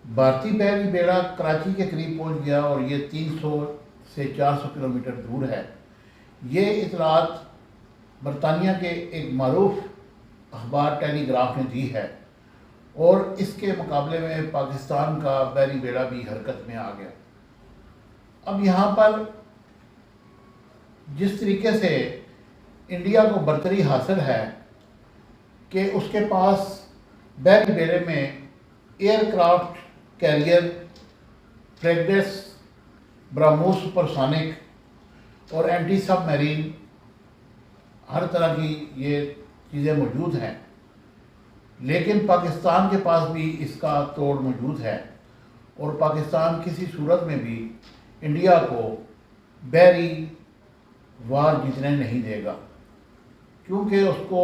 भारतीय बहरी बेड़ा कराची के करीब पहुंच गया और ये 300 से 400 किलोमीटर दूर है। ये इतलात बरतानिया के एक मारूफ अखबार टेलीग्राफ ने दी है और इसके मुकाबले में पाकिस्तान का बहरी बेड़ा भी हरकत में आ गया। अब यहाँ पर जिस तरीके से इंडिया को बरतरी हासिल है कि उसके पास बहरी बेड़े में एयरक्राफ्ट कैरियर, फ्रैगेट्स, ब्रह्मोस सुपरसोनिक और एंटी सबमरीन हर तरह की ये चीज़ें मौजूद हैं, लेकिन पाकिस्तान के पास भी इसका तोड़ मौजूद है और पाकिस्तान किसी सूरत में भी इंडिया को बहरी वार जीतने नहीं देगा, क्योंकि उसको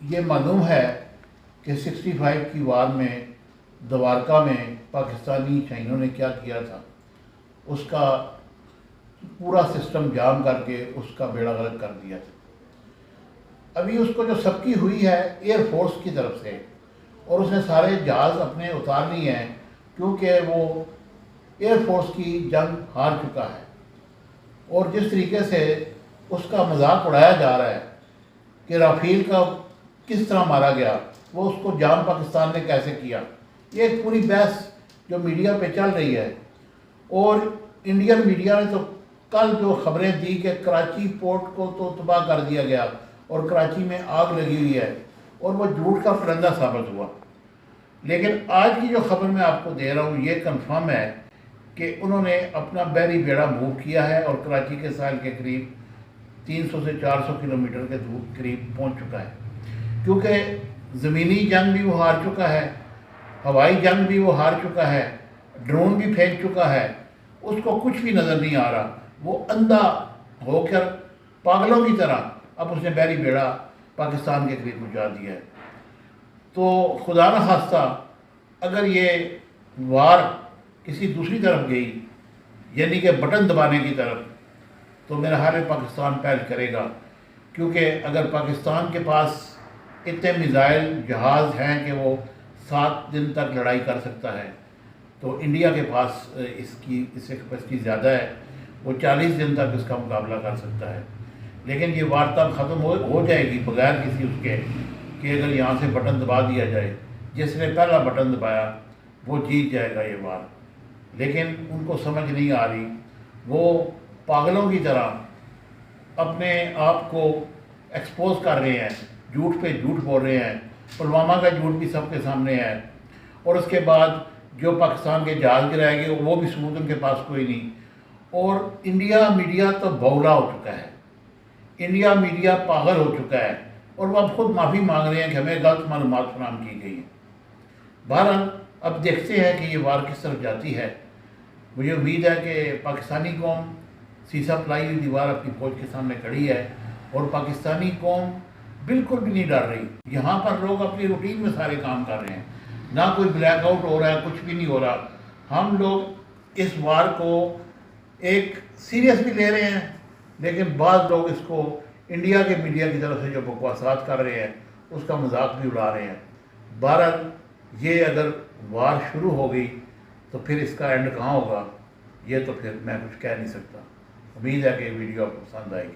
ये मालूम है कि 65 की वार में द्वारका में पाकिस्तानी सैनिकों ने क्या किया था। उसका पूरा सिस्टम जाम करके उसका बेड़ा गर्क कर दिया था। अभी उसको जो सबकी हुई है एयरफोर्स की तरफ से, और उसने सारे जहाज़ अपने उतार लिए हैं क्योंकि वो एयरफोर्स की जंग हार चुका है। और जिस तरीके से उसका मजाक उड़ाया जा रहा है कि राफेल का किस तरह मारा गया, वो उसको जाम पाकिस्तान ने कैसे किया, ये एक पूरी बहस जो मीडिया पे चल रही है। और इंडियन मीडिया ने तो कल जो खबरें दी कि कराची पोर्ट को तो तबाह कर दिया गया और कराची में आग लगी हुई है, और वो झूठ का फरंदा साबित हुआ। लेकिन आज की जो खबर मैं आपको दे रहा हूँ ये कंफर्म है कि उन्होंने अपना बहरी बेड़ा मूव किया है और कराची के साहिल के करीब 300 से 400 किलोमीटर के दूर करीब पहुँच चुका है, क्योंकि ज़मीनी जंग भी वो हार चुका है, हवाई जंग भी वो हार चुका है, ड्रोन भी फेंक चुका है, उसको कुछ भी नज़र नहीं आ रहा। वो अंधा होकर पागलों की तरह अब उसने बहरी बेड़ा पाकिस्तान के करीब पहुँचा दिया है। तो खुदा न खास्ता अगर ये वार किसी दूसरी तरफ गई, यानी कि बटन दबाने की तरफ, तो मेरा ख्याल है पाकिस्तान पहल करेगा, क्योंकि अगर पाकिस्तान के पास इतने मिज़ाइल जहाज़ हैं कि वो 7 दिन तक लड़ाई कर सकता है, तो इंडिया के पास इससे कैपेसिटी ज़्यादा है, वो 40 दिन तक इसका मुकाबला कर सकता है। लेकिन ये वार तब ख़त्म हो जाएगी बगैर किसी उसके कि अगर यहाँ से बटन दबा दिया जाए। जिसने पहला बटन दबाया वो जीत जाएगा ये वार। लेकिन उनको समझ नहीं आ रही, वो पागलों की तरह अपने आप को एक्सपोज कर रहे हैं, झूठ पे झूठ बोल रहे हैं। पुलवामा का झूठ भी सबके सामने है, और उसके बाद जो पाकिस्तान के जहाज़ गिराए गए वो भी सबूत उनके पास कोई नहीं। और इंडिया मीडिया तो बौला हो चुका है, इंडिया मीडिया पागल हो चुका है, और वो अब खुद माफ़ी मांग रहे हैं कि हमें गलत मालूमात फराहम की गई है। बहरहाल अब देखते हैं कि ये वार किस तरफ जाती है। मुझे उम्मीद है कि पाकिस्तानी कौम सीसा फलाई हुई दीवार अपनी फौज के सामने खड़ी है, और पाकिस्तानी कौम बिल्कुल भी नहीं डर रही। यहाँ पर लोग अपनी रूटीन में सारे काम कर रहे हैं, ना कोई ब्लैकआउट हो रहा है, कुछ भी नहीं हो रहा। हम लोग इस वार को एक सीरियस भी ले रहे हैं, लेकिन बाद लोग इसको इंडिया के मीडिया की तरफ से जो बकवासात कर रहे हैं उसका मजाक भी उड़ा रहे हैं। बहरहाल ये अगर वार शुरू हो गई तो फिर इसका एंड कहाँ होगा, ये तो फिर मैं कुछ कह नहीं सकता। उम्मीद है कि वीडियो आपको पसंद आएगी।